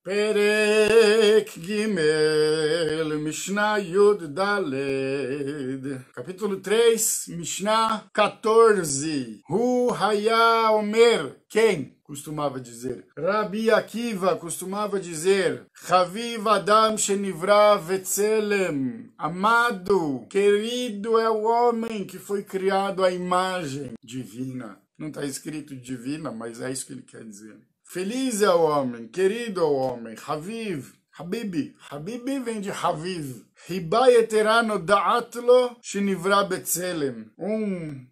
Perek Gimel, Mishnah Yud Daled. Capítulo 3, Mishnah 14. Hu Haya Omer. Quem costumava dizer? Rabi Akiva costumava dizer: Chaviv Adam Shenivra Vetzelem. Amado, querido é o homem que foi criado à imagem divina. Não está escrito divina, mas é isso que ele quer dizer. Feliz é o homem, querido é o homem, Haviv, Habibi. Habibi vem de Haviv. Hiba yeterano da'atlo shenivra betzelem. Um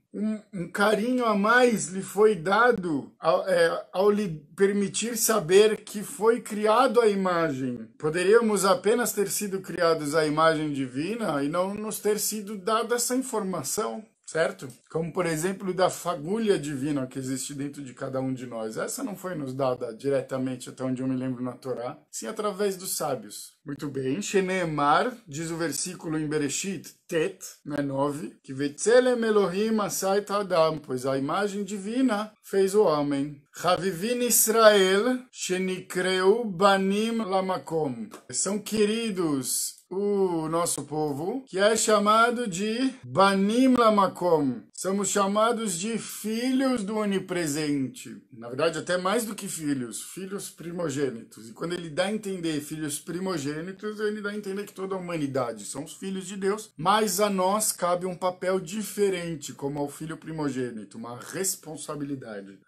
carinho a mais lhe foi dado ao lhe permitir saber que foi criado à imagem. Poderíamos apenas ter sido criados à imagem divina e não nos ter sido dada essa informação. Certo? Como, por exemplo, da fagulha divina que existe dentro de cada um de nós. Essa não foi nos dada diretamente, até onde eu me lembro, na Torá, sim através dos sábios. Muito bem. Sheneemar, diz o versículo em Bereshit, Tet, 9, que Vetzelem Elohim asait Adam, pois a imagem divina fez o homem. Chavivin Israel, shenikreu banim lamakom. São queridos o nosso povo, que é chamado de Banim Lamakom. Somos chamados de filhos do onipresente. Na verdade, até mais do que filhos, filhos primogênitos. E quando ele dá a entender filhos primogênitos, ele dá a entender que toda a humanidade são os filhos de Deus, mas a nós cabe um papel diferente, como ao filho primogênito, uma responsabilidade.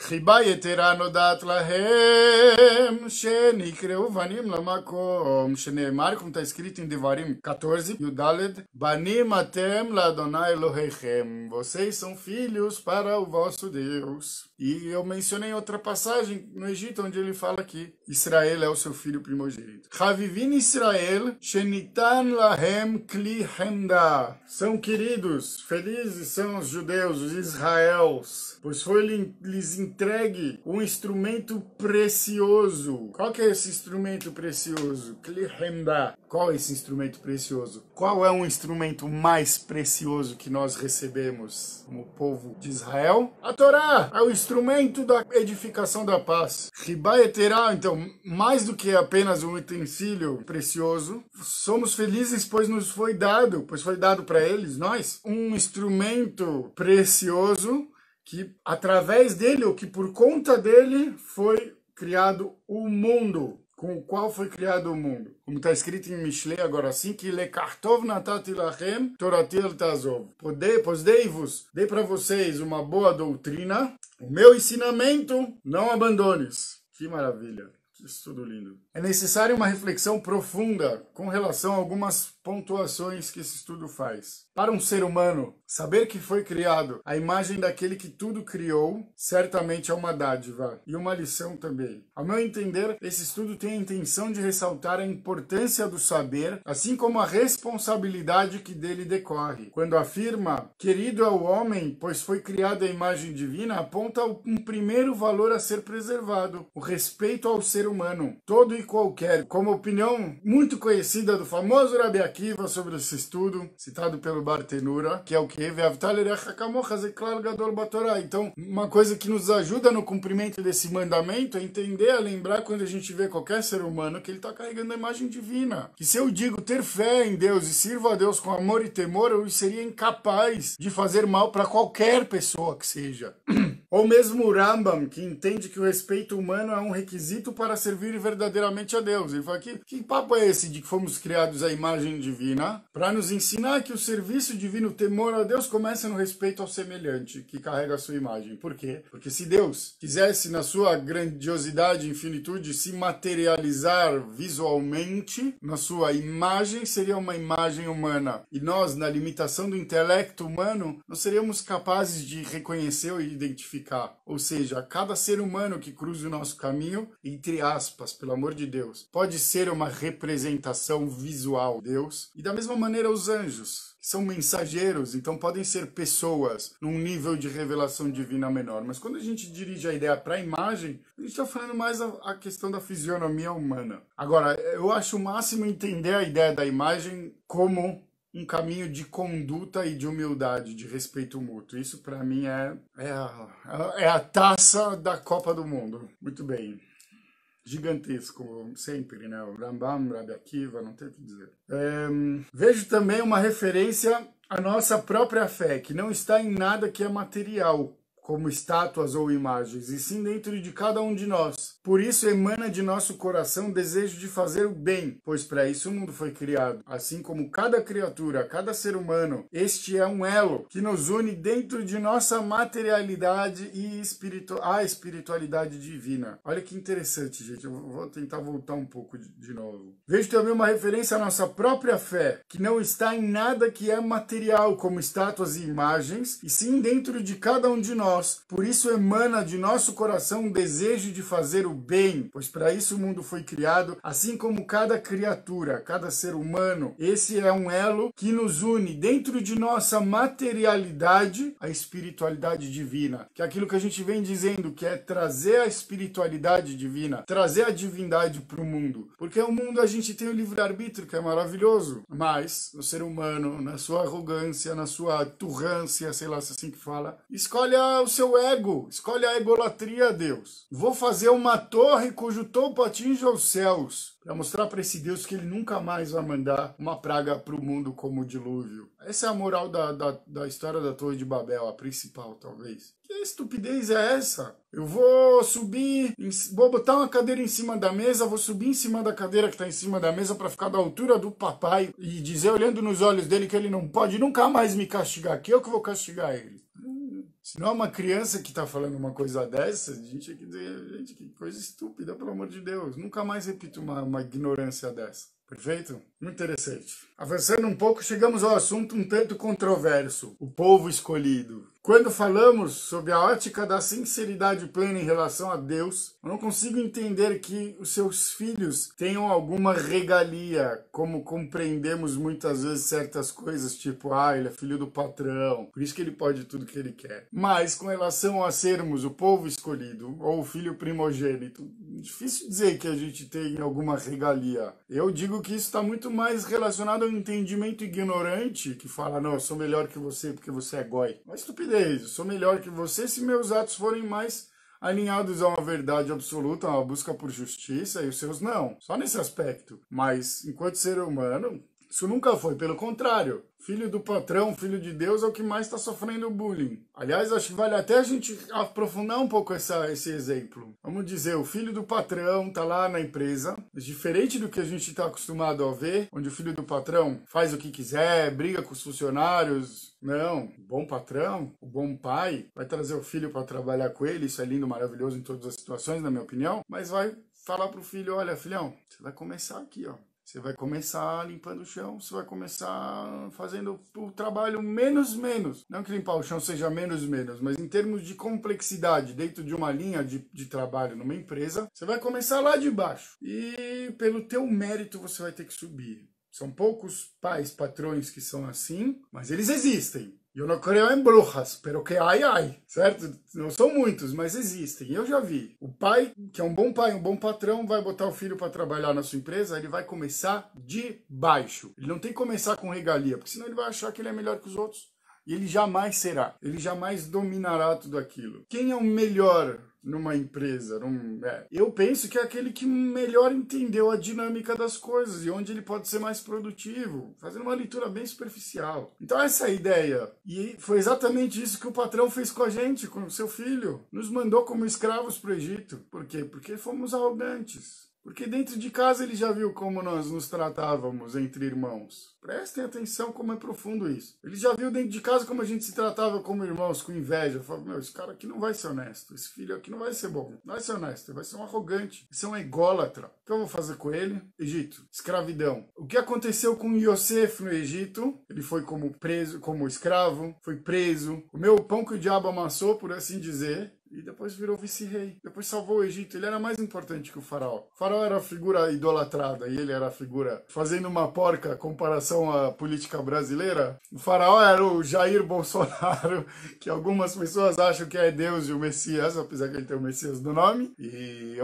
Chiba yeterano dat lahem, shenikreu vanim lamakom. Sheneemar, como está escrito em Devarim 14, Yudaled, Banim atem ladonai Elohechem. Vocês são filhos para o vosso Deus. E eu mencionei outra passagem no Egito, onde ele fala que Israel é o seu filho primogênito. Chavivin Israel, shenitan lahem kli hemda. São queridos, felizes são os judeus, os Israels, pois foi-lhes entregue um instrumento precioso. Qual que é esse instrumento precioso? Kli hemda. Qual é esse instrumento precioso? Qual é um instrumento mais precioso que nós recebemos como povo de Israel? A Torá é o instrumento da edificação da paz. Riba eterá, então, mais do que apenas um utensílio precioso, somos felizes pois foi dado para eles, nós, um instrumento precioso que através dele, ou que por conta dele, foi criado o mundo. Com o qual foi criado o mundo. Como está escrito em Mishlei agora assim, que lekartov natati lachem torati el tazov. Pois dei para vocês uma boa doutrina, o meu ensinamento não abandones. Que maravilha, que estudo lindo. É necessária uma reflexão profunda com relação a algumas pontuações que esse estudo faz. Para um ser humano, saber que foi criado à imagem daquele que tudo criou, certamente é uma dádiva e uma lição também. Ao meu entender, esse estudo tem a intenção de ressaltar a importância do saber, assim como a responsabilidade que dele decorre. Quando afirma, querido é o homem, pois foi criado à imagem divina, aponta um primeiro valor a ser preservado, o respeito ao ser humano, todo e qualquer. Como opinião muito conhecida do famoso Rabi Akiva sobre esse estudo, citado pelo Bartenura, que é o que? Então, uma coisa que nos ajuda no cumprimento desse mandamento é entender, a lembrar quando a gente vê qualquer ser humano que ele está carregando a imagem divina. Que se eu digo ter fé em Deus e sirvo a Deus com amor e temor, eu seria incapaz de fazer mal para qualquer pessoa que seja. Ou mesmo o Rambam, que entende que o respeito humano é um requisito para servir verdadeiramente a Deus. Ele fala, que papo é esse de que fomos criados à imagem divina? Para nos ensinar que o serviço divino, o temor a Deus, começa no respeito ao semelhante, que carrega a sua imagem. Por quê? Porque se Deus quisesse, na sua grandiosidade e infinitude, se materializar visualmente, na sua imagem, seria uma imagem humana. E nós, na limitação do intelecto humano, não seríamos capazes de reconhecer ou identificar. Ou seja, cada ser humano que cruza o nosso caminho, entre aspas, pelo amor de Deus, pode ser uma representação visual de Deus. E da mesma maneira os anjos, que são mensageiros, então podem ser pessoas num nível de revelação divina menor. Mas quando a gente dirige a ideia para a imagem, a gente está falando mais a questão da fisionomia humana. Agora, eu acho o máximo entender a ideia da imagem como um caminho de conduta e de humildade, de respeito mútuo. Isso, para mim, é a taça da Copa do Mundo. Muito bem. gigantesco, sempre, né? O Rambam, Rabi Akiva, não tem o que dizer. Vejo também uma referência à nossa própria fé, que não está em nada que é material, como estátuas ou imagens, e sim dentro de cada um de nós. Por isso emana de nosso coração o desejo de fazer o bem, pois para isso o mundo foi criado. Assim como cada criatura, cada ser humano, este é um elo que nos une dentro de nossa materialidade e a espiritualidade divina. Olha que interessante, gente. Eu vou tentar voltar um pouco de novo. Vejo também uma referência à nossa própria fé, que não está em nada que é material, como estátuas e imagens, e sim dentro de cada um de nós. Por isso emana de nosso coração um desejo de fazer o bem, pois para isso o mundo foi criado, assim como cada criatura, cada ser humano. Esse é um elo que nos une dentro de nossa materialidade, a espiritualidade divina, que é aquilo que a gente vem dizendo, que é trazer a espiritualidade divina, trazer a divindade para o mundo. Porque o mundo a gente tem o livre-arbítrio, que é maravilhoso, mas o ser humano, na sua arrogância, na sua turrância, sei lá se é assim que fala, escolhe o seu ego, escolhe a egolatria a Deus. Vou fazer uma torre cujo topo atinja os céus, para mostrar para esse Deus que ele nunca mais vai mandar uma praga para o mundo como o dilúvio. Essa é a moral da história da Torre de Babel, a principal, talvez. Que estupidez é essa? Eu vou subir, vou botar uma cadeira em cima da mesa, vou subir em cima da cadeira que está em cima da mesa para ficar da altura do papai e dizer, olhando nos olhos dele, que ele não pode nunca mais me castigar, que eu que vou castigar ele. Se não é uma criança que está falando uma coisa dessa, a gente tem que dizer, gente, que coisa estúpida, pelo amor de Deus. Nunca mais repito uma ignorância dessa. Perfeito? Muito interessante. Avançando um pouco, chegamos ao assunto um tanto controverso, o povo escolhido. Quando falamos sobre a ótica da sinceridade plena em relação a Deus, eu não consigo entender que os seus filhos tenham alguma regalia, como compreendemos muitas vezes certas coisas, tipo, ele é filho do patrão, por isso que ele pode tudo que ele quer. Mas com relação a sermos o povo escolhido, ou o filho primogênito, difícil dizer que a gente tem alguma regalia. Eu digo que isso está muito mais relacionado ao entendimento ignorante, que fala, não, eu sou melhor que você porque você é goi. Mas estupidez. Eu sou melhor que você se meus atos forem mais alinhados a uma verdade absoluta, a uma busca por justiça, e os seus não. Só nesse aspecto. Mas, enquanto ser humano, isso nunca foi. Pelo contrário, filho do patrão, filho de Deus é o que mais está sofrendo bullying. Aliás, acho que vale até a gente aprofundar um pouco esse exemplo. Vamos dizer, o filho do patrão está lá na empresa, diferente do que a gente está acostumado a ver, onde o filho do patrão faz o que quiser, briga com os funcionários. Não, o bom patrão, o bom pai, vai trazer o filho para trabalhar com ele, isso é lindo, maravilhoso em todas as situações, na minha opinião, mas vai falar pro filho, olha, filhão, você vai começar aqui, ó. Você vai começar limpando o chão, você vai começar fazendo o trabalho menos. Não que limpar o chão seja menos, mas em termos de complexidade dentro de uma linha de trabalho numa empresa, você vai começar lá de baixo. E pelo teu mérito você vai ter que subir. São poucos pais, patrões que são assim, mas eles existem. Eu não creio em bruxas, pero que ai, certo? Não são muitos, mas existem. Eu já vi. O pai, que é um bom pai, um bom patrão, vai botar o filho para trabalhar na sua empresa, ele vai começar de baixo. Ele não tem que começar com regalia, porque senão ele vai achar que ele é melhor que os outros. E ele jamais será. Ele jamais dominará tudo aquilo. Quem é o melhor numa empresa? Eu penso que é aquele que melhor entendeu a dinâmica das coisas e onde ele pode ser mais produtivo, fazendo uma leitura bem superficial. Então essa é a ideia. E foi exatamente isso que o patrão fez com a gente, com o seu filho. Nos mandou como escravos para o Egito. Por quê? Porque fomos arrogantes. Porque dentro de casa ele já viu como nós nos tratávamos entre irmãos. Prestem atenção como é profundo isso. Ele já viu dentro de casa como a gente se tratava como irmãos, com inveja. Falou, meu, esse cara aqui não vai ser honesto. Esse filho aqui não vai ser bom. Não vai ser honesto. Ele vai ser um arrogante. Vai ser um ególatra. O que eu vou fazer com ele? Egito. Escravidão. O que aconteceu com Yosef no Egito? Ele foi como preso, como escravo. Foi preso. Comeu o pão que o diabo amassou, por assim dizer. E depois virou vice-rei. Depois salvou o Egito. Ele era mais importante que o faraó. O faraó era a figura idolatrada e ele era a figura, fazendo uma porca comparação à política brasileira. O faraó era o Jair Bolsonaro, que algumas pessoas acham que é Deus e o Messias, apesar que ele tem o Messias no nome. E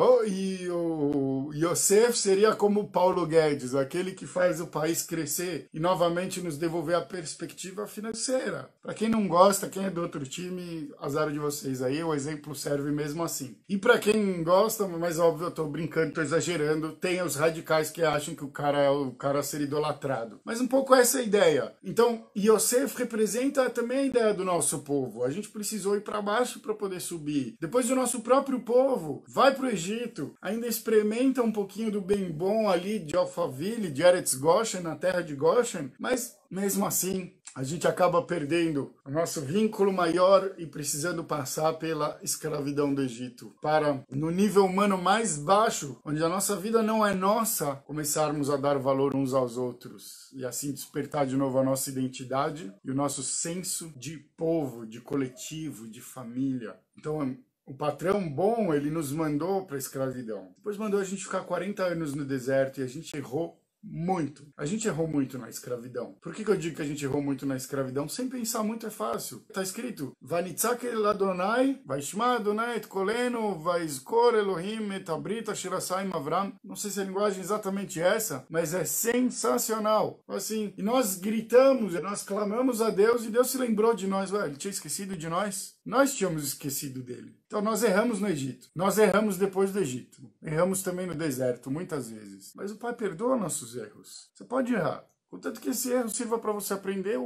o Yosef seria como o Paulo Guedes, aquele que faz o país crescer e novamente nos devolver a perspectiva financeira. Para quem não gosta, quem é do outro time, azar de vocês aí. O exemplo exemplo serve mesmo assim. E para quem gosta, mas óbvio, eu tô brincando, tô exagerando, tem os radicais que acham que o cara é o cara a ser idolatrado. Mas um pouco essa é a ideia. Então, Yosef representa também a ideia do nosso povo. A gente precisou ir para baixo para poder subir. Depois o nosso próprio povo vai para o Egito, ainda experimenta um pouquinho do bem bom ali de Alphaville, de Eretz Goshen, na terra de Goshen, mas mesmo assim a gente acaba perdendo o nosso vínculo maior e precisando passar pela escravidão do Egito, para, no nível humano mais baixo, onde a nossa vida não é nossa, começarmos a dar valor uns aos outros e assim despertar de novo a nossa identidade e o nosso senso de povo, de coletivo, de família. Então, o patrão bom, ele nos mandou para a escravidão. Depois mandou a gente ficar 40 anos no deserto e a gente errou muito. A gente errou muito na escravidão. Por que eu digo que a gente errou muito na escravidão? Sem pensar muito é fácil. Está escrito: Vanitzak el Adonai, Vaishma Adonai et kolenu, Vaizkor Elohim et abrit asher asa im Avram. Não sei se a linguagem é exatamente essa, mas é sensacional. Assim, e nós gritamos, nós clamamos a Deus e Deus se lembrou de nós. Ué, ele tinha esquecido de nós? Nós tínhamos esquecido dele. Então nós erramos no Egito. Nós erramos depois do Egito. Erramos também no deserto, muitas vezes. Mas o Pai perdoa nossos erros. Você pode errar, contanto que esse erro sirva para você aprender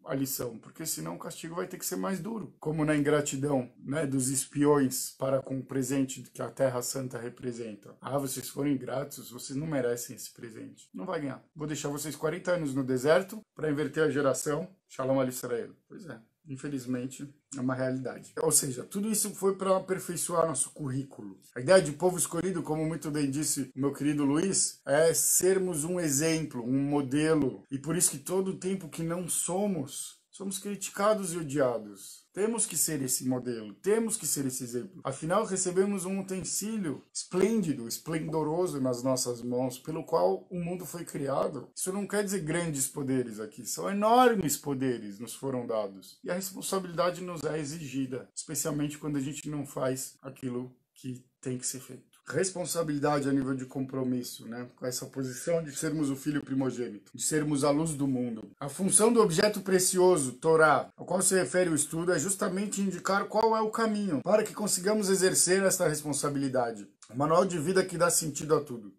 a lição, porque senão o castigo vai ter que ser mais duro. Como na ingratidão, né, dos espiões para com o presente que a Terra Santa representa. Ah, vocês foram ingratos, vocês não merecem esse presente. Não vai ganhar. Vou deixar vocês 40 anos no deserto para inverter a geração. Shalom Alisrael. Pois é. Infelizmente, é uma realidade. Ou seja, tudo isso foi para aperfeiçoar nosso currículo. A ideia de povo escolhido, como muito bem disse o meu querido Luiz, é sermos um exemplo, um modelo. E por isso que todo o tempo que não somos criticados e odiados. Temos que ser esse modelo, temos que ser esse exemplo. Afinal, recebemos um utensílio esplêndido, esplendoroso nas nossas mãos, pelo qual o mundo foi criado. Isso não quer dizer grandes poderes aqui, são enormes poderes nos foram dados. E a responsabilidade nos é exigida, especialmente quando a gente não faz aquilo que tem que ser feito. Responsabilidade a nível de compromisso, né? Com essa posição de sermos o filho primogênito, de sermos a luz do mundo. A função do objeto precioso, Torá, ao qual se refere o estudo, é justamente indicar qual é o caminho para que consigamos exercer esta responsabilidade. O manual de vida que dá sentido a tudo.